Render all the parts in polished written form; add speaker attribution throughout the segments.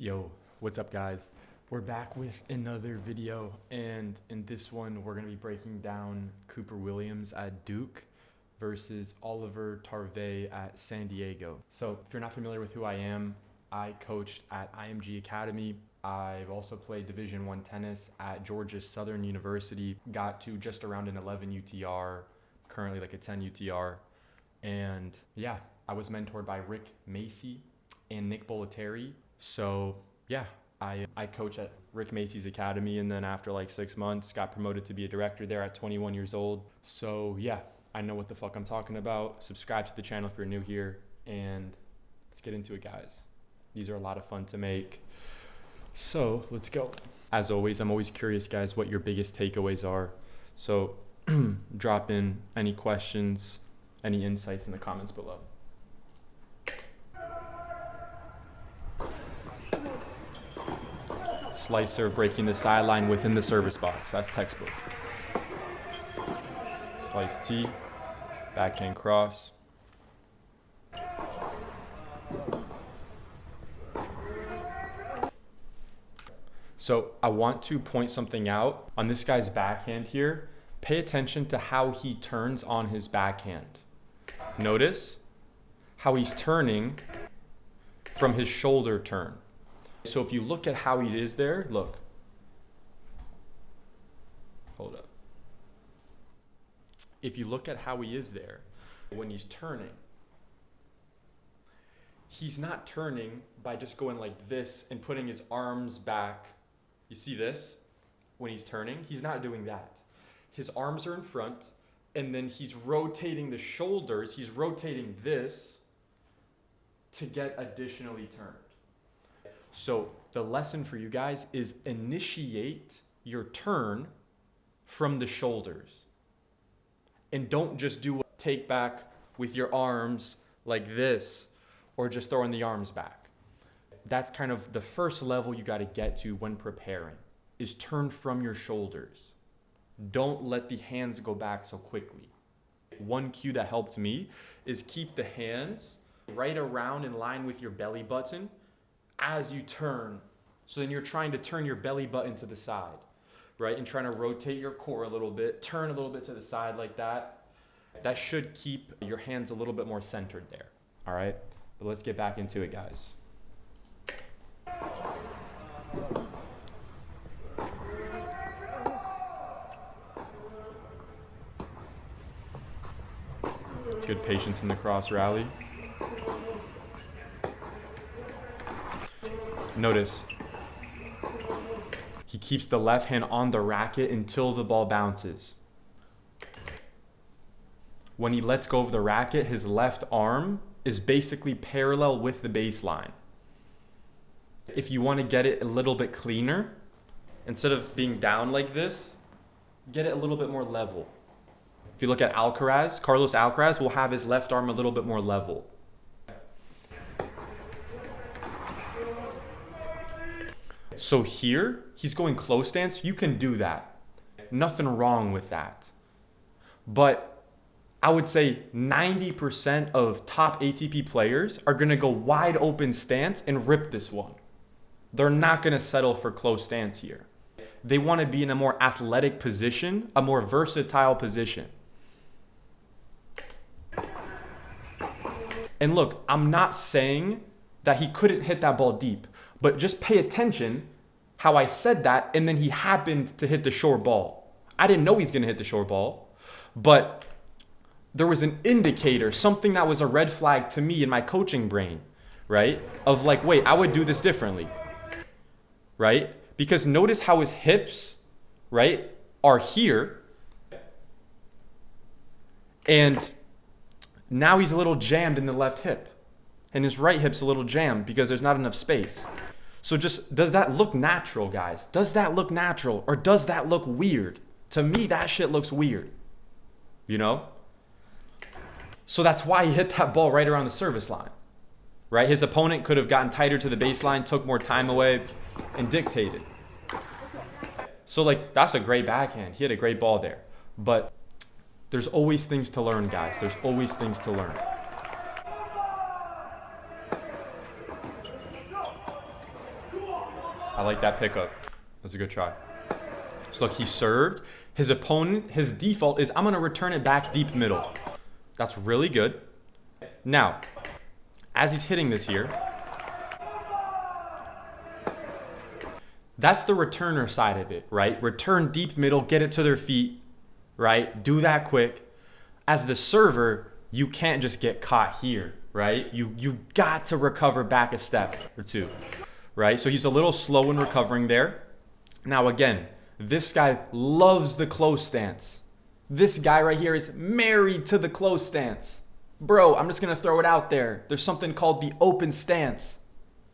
Speaker 1: Yo, what's up guys? We're back with another video, and in this one we're going to be breaking down Cooper Williams at Duke versus Oliver Tarvet at San Diego. So if you're not familiar with who I am, I coached at IMG Academy. I've also played Division I tennis at Georgia Southern University, got to just around an 11 UTR, currently like a 10 UTR. And yeah, I was mentored by Rick Macy and Nick Bollettieri. So yeah, I coach at Rick Macy's Academy, and then after like 6 months got promoted to be a director there at 21 years old. So yeah, I know what the fuck I'm talking about. Subscribe to the channel if you're new here, and let's get into it, guys. These are a lot of fun to make. So let's go. As always, I'm always curious, guys, what your biggest takeaways are. So drop in any questions, any insights in the comments below. Slicer breaking the sideline within the service box. That's textbook. Slice T, backhand cross. So I want to point something out on this guy's backhand here. Pay attention to how he turns on his backhand. Notice how he's turning from his shoulder turn. So if you look at how he is there, look. Hold up. If you look at how he is there, when he's turning, he's not turning by just going like this and putting his arms back. You see this? When he's turning, he's not doing that. His arms are in front, and then he's rotating the shoulders. He's rotating this to get additionally turned. So the lesson for you guys is initiate your turn from the shoulders. And don't just do a take back with your arms like this, or just throwing the arms back. That's kind of the first level you got to get to when preparing, is turn from your shoulders. Don't let the hands go back so quickly. One cue that helped me is keep the hands right around in line with your belly button as you turn. So then you're trying to turn your belly button to the side, right? And trying to rotate your core a little bit, turn a little bit to the side like that. That should keep your hands a little bit more centered there, all right? But let's get back into it, guys. It's good patience in the cross rally. Notice, he keeps the left hand on the racket until the ball bounces. When he lets go of the racket, his left arm is basically parallel with the baseline. If you want to get it a little bit cleaner, instead of being down like this, get it a little bit more level. If you look at Alcaraz, Carlos Alcaraz will have his left arm a little bit more level. So here, he's going close stance. You can do that. Nothing wrong with that. But I would say 90% of top ATP players are going to go wide open stance and rip this one. They're not going to settle for close stance here. They want to be in a more athletic position, a more versatile position. And look, I'm not saying that he couldn't hit that ball deep, but just pay attention how I said that, and then he happened to hit the short ball. I didn't know he's going to hit the short ball, but there was an indicator, something that was a red flag to me in my coaching brain, right? Of like, wait, I would do this differently, right? Because notice how his hips, right, are here, and now he's a little jammed in the left hip, and his right hip's a little jammed because there's not enough space. So just, does that look natural, guys? Does that look natural, or does that look weird? To me, that shit looks weird, you know? So that's why he hit that ball right around the service line, right? His opponent could have gotten tighter to the baseline, took more time away, and dictated. So like, that's a great backhand. He had a great ball there. But there's always things to learn, guys. There's always things to learn. I like that pickup. That's a good try. So look, he served. His opponent, his default is I'm going to return it back deep middle. That's really good. Now, as he's hitting this here, that's the returner side of it, right? Return deep middle, get it to their feet, right? Do that quick. As the server, you can't just get caught here, right? You got to recover back a step or two, right? So he's a little slow in recovering there. Now again, this guy loves the close stance. This guy right here is married to the close stance. Bro, I'm just going to throw it out there. There's something called the open stance,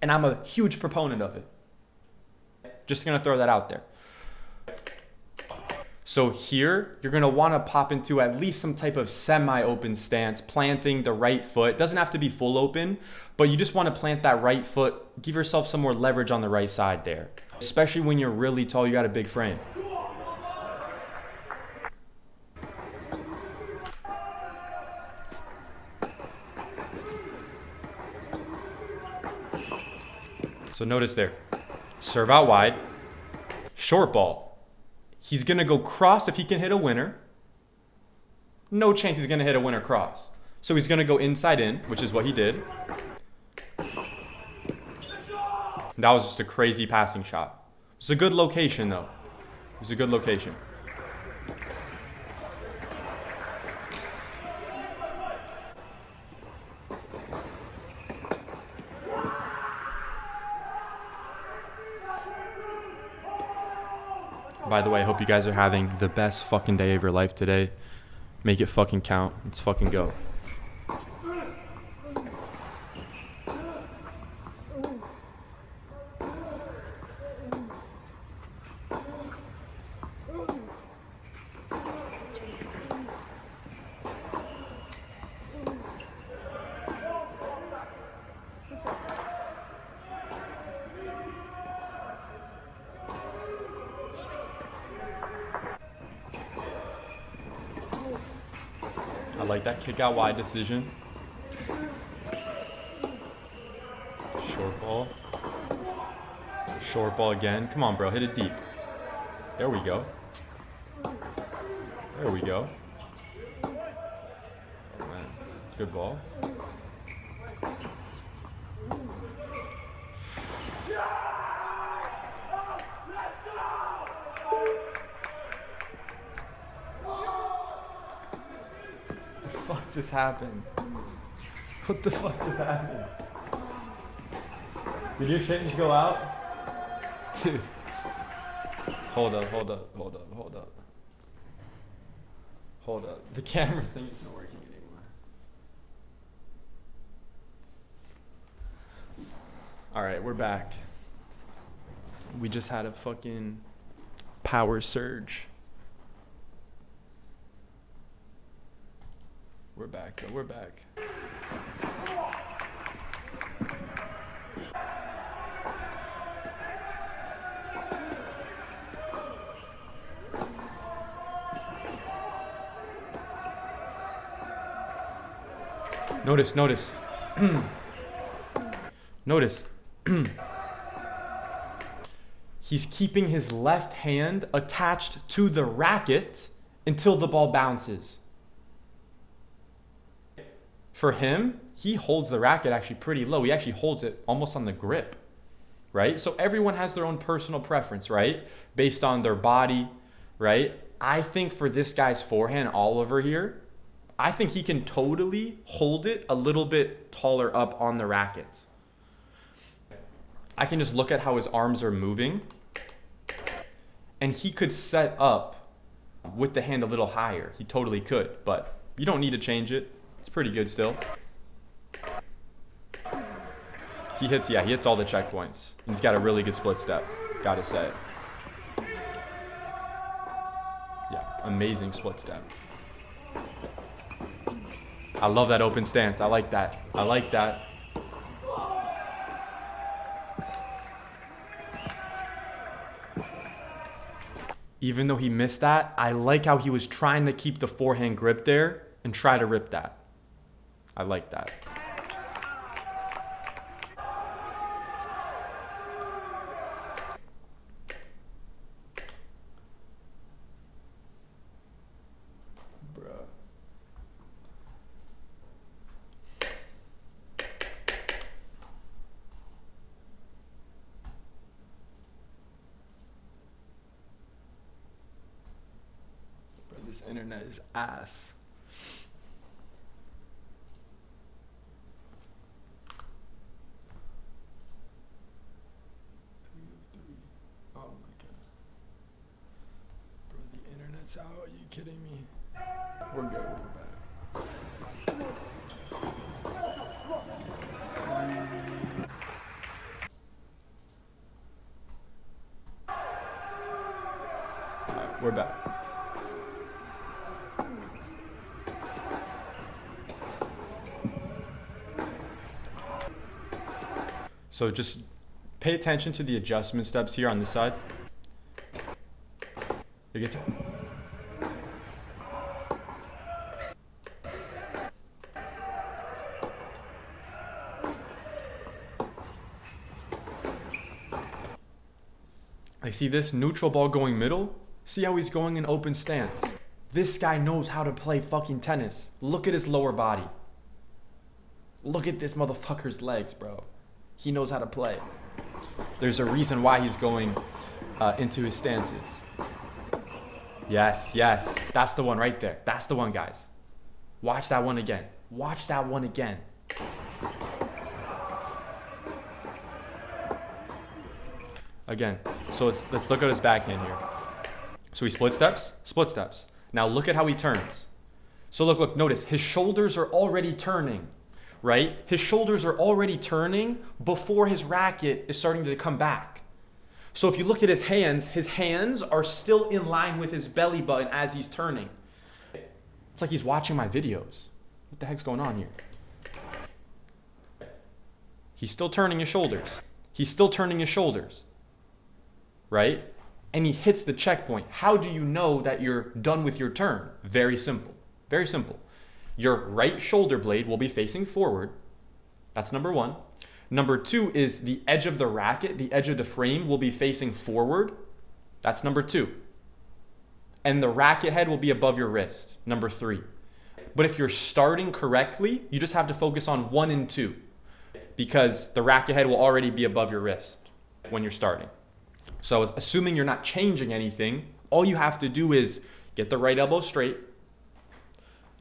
Speaker 1: and I'm a huge proponent of it. Just going to throw that out there. So here, you're going to want to pop into at least some type of semi-open stance, planting the right foot. It doesn't have to be full open, but you just want to plant that right foot. Give yourself some more leverage on the right side there. Especially when you're really tall, you got a big frame. So notice there, serve out wide, short ball. He's gonna go cross if he can hit a winner. No chance he's gonna hit a winner cross. So he's gonna go inside in, which is what he did. That was just a crazy passing shot. It's a good location though. It was a good location. By the way, I hope you guys are having the best fucking day of your life today. Make it fucking count. Let's fucking go. I like that kick out wide decision. Short ball. Short ball again. Come on, bro. Hit it deep. There we go. There we go. Oh, man. Good ball. What the fuck just happened? What the fuck just happened? Did your shit just go out? Dude. Hold up. The camera thing isn't working anymore. Alright, we're back. We just had a fucking power surge. We're back, though. We're back. Notice. Notice. He's keeping his left hand attached to the racket until the ball bounces. For him, he holds the racket actually pretty low. He actually holds it almost on the grip, right? So everyone has their own personal preference, right? Based on their body, right? I think for this guy's forehand, Oliver here, I think he can totally hold it a little bit taller up on the rackets. I can just look at how his arms are moving, and he could set up with the hand a little higher. He totally could, but you don't need to change it. It's pretty good still. He hits all the checkpoints. He's got a really good split step, gotta say. Yeah, amazing split step. I love that open stance. I like that. Even though he missed that, I like how he was trying to keep the forehand grip there and try to rip that. I like that. This internet is ass. Oh my god. Bro, the internet's out. Are you kidding me? We're good. We're back. Alright, we're back. So just pay attention to the adjustment steps here on this side. It gets I see this neutral ball going middle. See how he's going in open stance. This guy knows how to play fucking tennis. Look at his lower body. Look at this motherfucker's legs, bro. He knows how to play. There's a reason why he's going into his stances. Yes, yes. That's the one right there. That's the one, guys. Watch that one again. Watch that one again. Again. So let's look at his backhand here. So he split steps, split steps. Now look at how he turns. So look, notice his shoulders are already turning, right? His shoulders are already turning before his racket is starting to come back. So if you look at his hands are still in line with his belly button as he's turning. It's like he's watching my videos. What the heck's going on here? He's still turning his shoulders. He's still turning his shoulders, right? And he hits the checkpoint. How do you know that you're done with your turn? Very simple. Very simple. Your right shoulder blade will be facing forward. That's number one. Number two is the edge of the racket, the edge of the frame will be facing forward. That's number two. And the racket head will be above your wrist. Number three. But if you're starting correctly, you just have to focus on 1 and 2 because the racket head will already be above your wrist when you're starting. So assuming you're not changing anything, all you have to do is get the right elbow straight,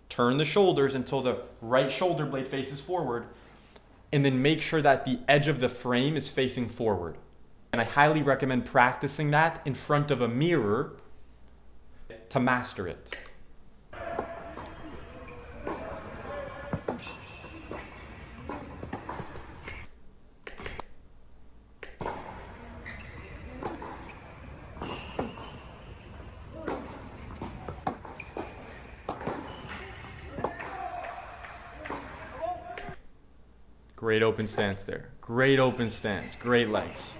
Speaker 1: turn the shoulders until the right shoulder blade faces forward, and then make sure that the edge of the frame is facing forward. And I highly recommend practicing that in front of a mirror to master it. Great open stance there. Great open stance. Great legs.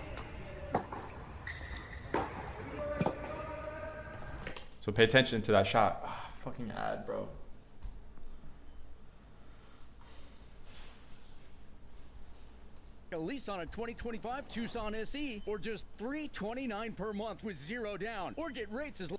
Speaker 1: So pay attention to that shot. Ah, fucking ad, bro.
Speaker 2: A lease on a 2025 Tucson SE for just $329 per month with 0 down. Or get rates as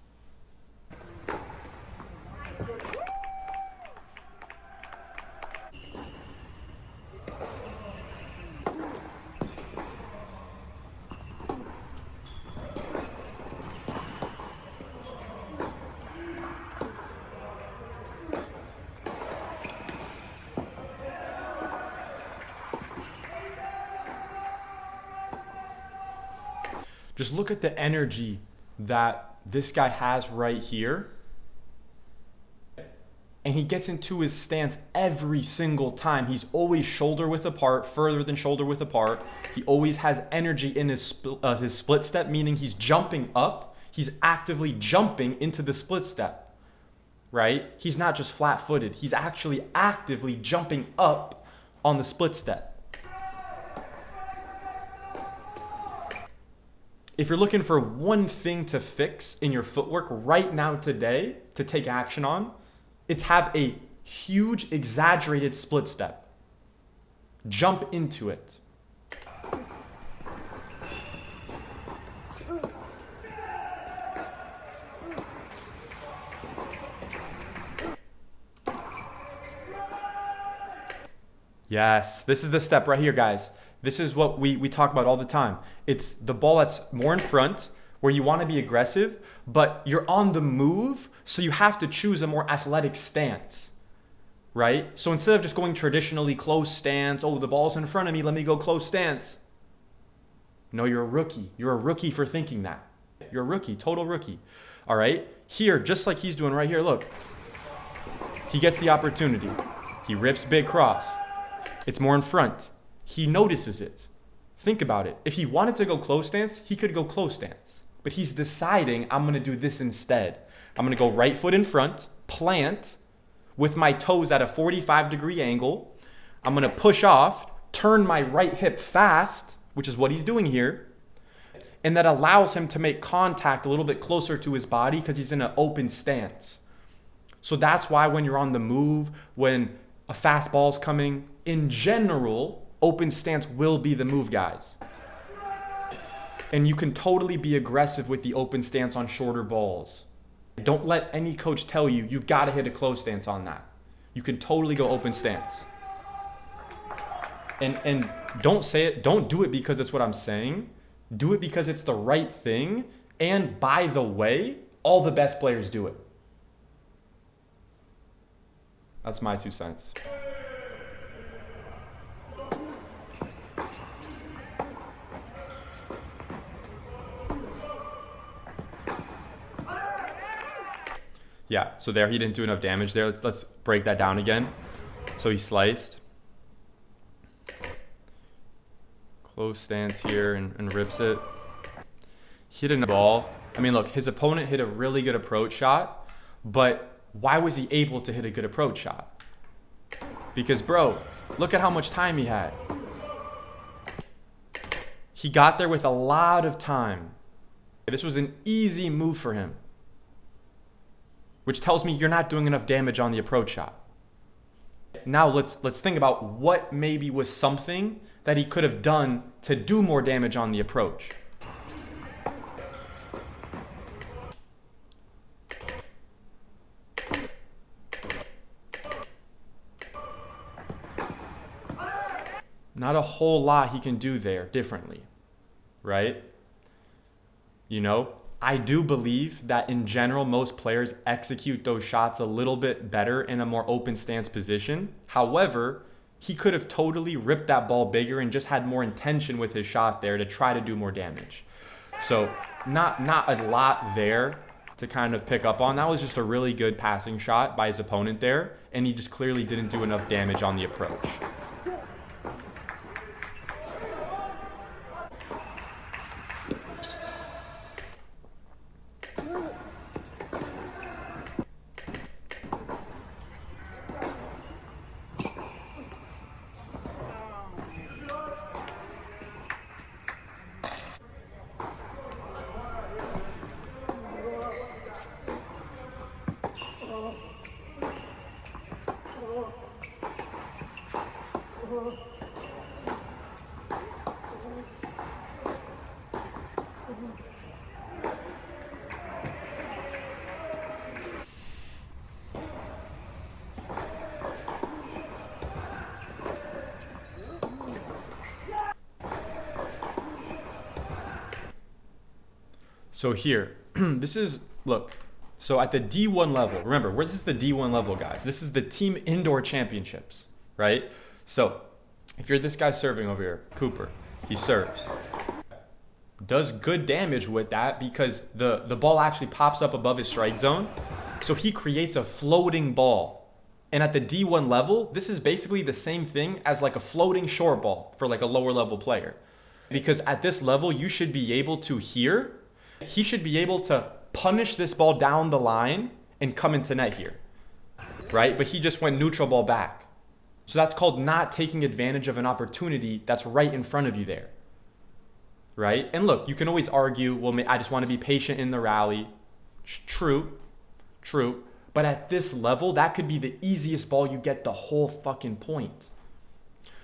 Speaker 1: Just look at the energy that this guy has right here. And he gets into his stance every single time. He's always shoulder width apart, further than shoulder width apart. He always has energy in his split step, meaning he's jumping up. He's actively jumping into the split step, right? He's not just flat-footed. He's actually actively jumping up on the split step. If you're looking for one thing to fix in your footwork right now today to take action on, it's have a huge exaggerated split step. Jump into it. Yes, this is the step right here, guys. This is what we talk about all the time. It's the ball that's more in front. where you want to be aggressive, but you're on the move, so you have to choose a more athletic stance, right? So instead of just going traditionally close stance, oh, the ball's in front of me, let me go close stance. No, you're a rookie. You're a rookie for thinking that. You're a rookie, total rookie. All right? Here, just like he's doing right here, look. He gets the opportunity. He rips big cross. It's more in front. He notices it. Think about it. If he wanted to go close stance, he could go close stance. But he's deciding, I'm going to do this instead. I'm going to go right foot in front, plant, with my toes at a 45-degree angle. I'm going to push off, turn my right hip fast, which is what he's doing here. And that allows him to make contact a little bit closer to his body because he's in an open stance. So that's why when you're on the move, when a fast ball's coming, in general, open stance will be the move, guys. And you can totally be aggressive with the open stance on shorter balls. Don't let any coach tell you, you've got to hit a close stance on that. You can totally go open stance. And don't say it, don't do it because it's what I'm saying. Do it because it's the right thing. And by the way, all the best players do it. That's my 2 cents. Yeah, so there he didn't do enough damage there. Let's break that down again. So he sliced. Close stance here and rips it. Hit a ball. I mean, look, his opponent hit a really good approach shot, but why was he able to hit a good approach shot? Because, bro, look at how much time he had. He got there with a lot of time. This was an easy move for him, which tells me you're not doing enough damage on the approach shot. Now let's think about what maybe was something that he could have done to do more damage on the approach. Not a whole lot he can do there differently, right? You know, I do believe that in general, most players execute those shots a little bit better in a more open stance position. However, he could have totally ripped that ball bigger and just had more intention with his shot there to try to do more damage. So not a lot there to kind of pick up on. That was just a really good passing shot by his opponent there, and he just clearly didn't do enough damage on the approach. So here, this is, look, so at the D1 level, remember, this is the D1 level, guys. This is the team indoor championships, right? So if you're this guy serving over here, Cooper, he serves. Does good damage with that because the ball actually pops up above his strike zone. So he creates a floating ball. And at the D1 level, this is basically the same thing as like a floating short ball for like a lower level player. Because at this level, you should be able to he should be able to punish this ball down the line and come into net here, right? But he just went neutral ball back. So that's called not taking advantage of an opportunity that's right in front of you there, right? And look, you can always argue, well, I just want to be patient in the rally. True. But at this level, that could be the easiest ball you get the whole fucking point.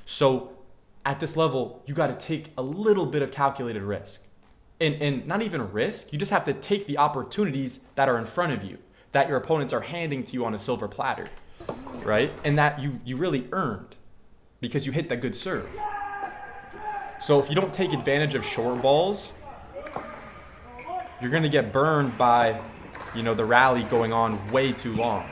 Speaker 1: So at this level, you got to take a little bit of calculated risk. And not even risk, you just have to take the opportunities that are in front of you, that your opponents are handing to you on a silver platter, right? And that you really earned because you hit that good serve. So if you don't take advantage of short balls, you're going to get burned by, you know, the rally going on way too long.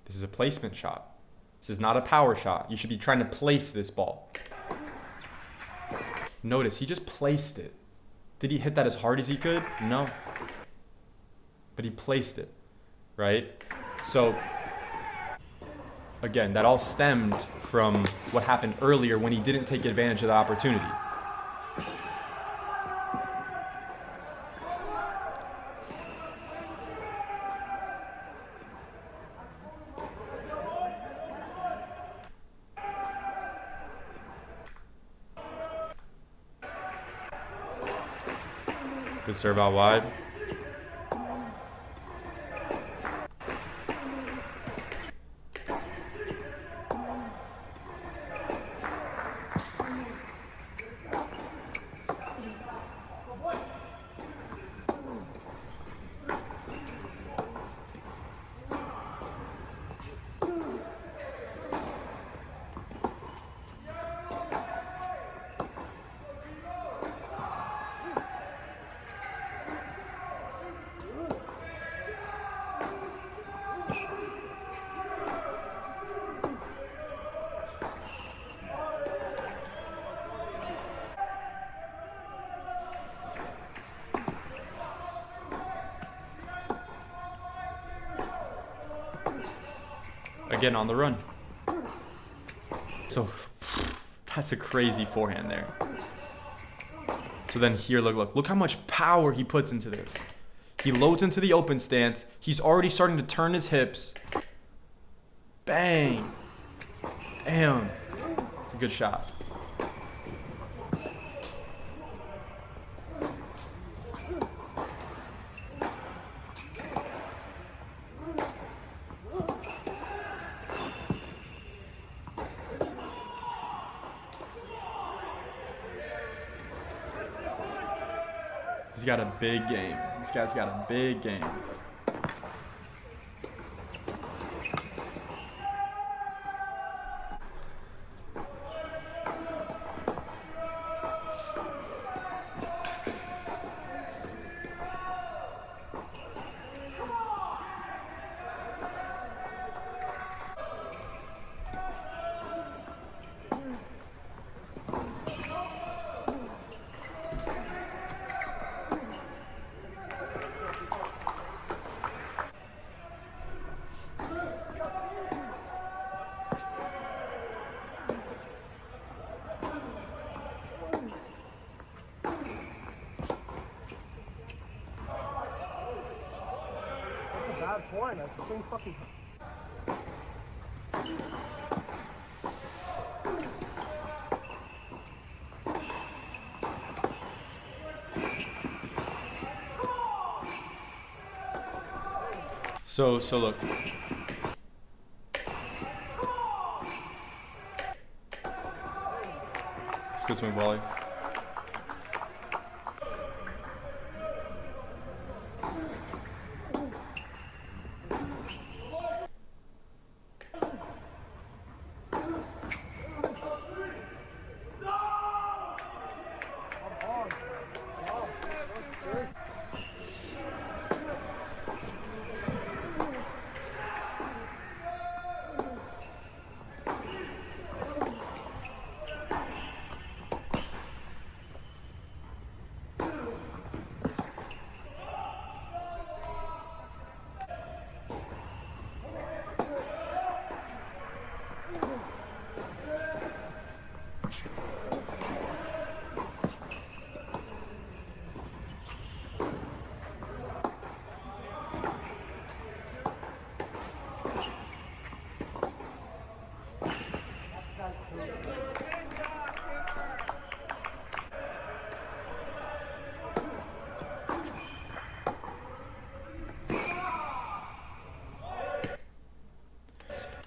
Speaker 1: This is a placement shot. This is not a power shot. You should be trying to place this ball. Notice, he just placed it. Did he hit that as hard as he could? No. But he placed it, right? So, again, that all stemmed from what happened earlier when he didn't take advantage of the opportunity. Good serve out wide. Again on the run. So that's a crazy forehand there. So then here, look how much power he puts into this. He loads into the open stance. He's already starting to turn his hips. Bang. Damn. It's a good shot. He's got a big game. This guy's got a big game.
Speaker 3: Bad forehand, that's the same fucking.
Speaker 1: So look. It's a good swing volley.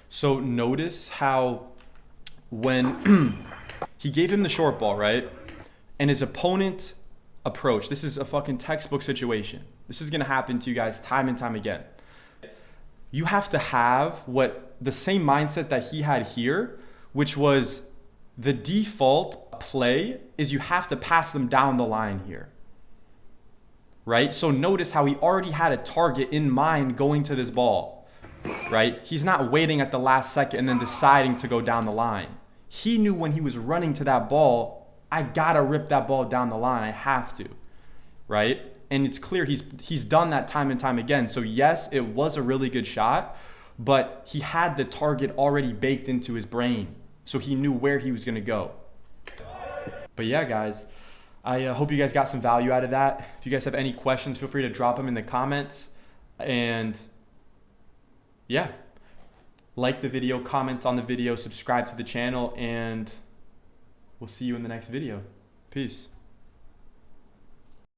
Speaker 1: So notice how when he gave him the short ball, right? And his opponent approached. This is a fucking textbook situation. This is going to happen to you guys time and time again. You have to have the same mindset that he had here, which was the default play is you have to pass them down the line here. Right? So notice how he already had a target in mind going to this ball, right? He's not waiting at the last second and then deciding to go down the line. He knew when he was running to that ball, I gotta rip that ball down the line. I have to, right? And it's clear he's done that time and time again. So yes, it was a really good shot, but he had the target already baked into his brain. So he knew where he was gonna go. But yeah, guys, I hope you guys got some value out of that. If you guys have any questions, feel free to drop them in the comments. And yeah, like the video, comment on the video, subscribe to the channel, and we'll see you in the next video. Peace.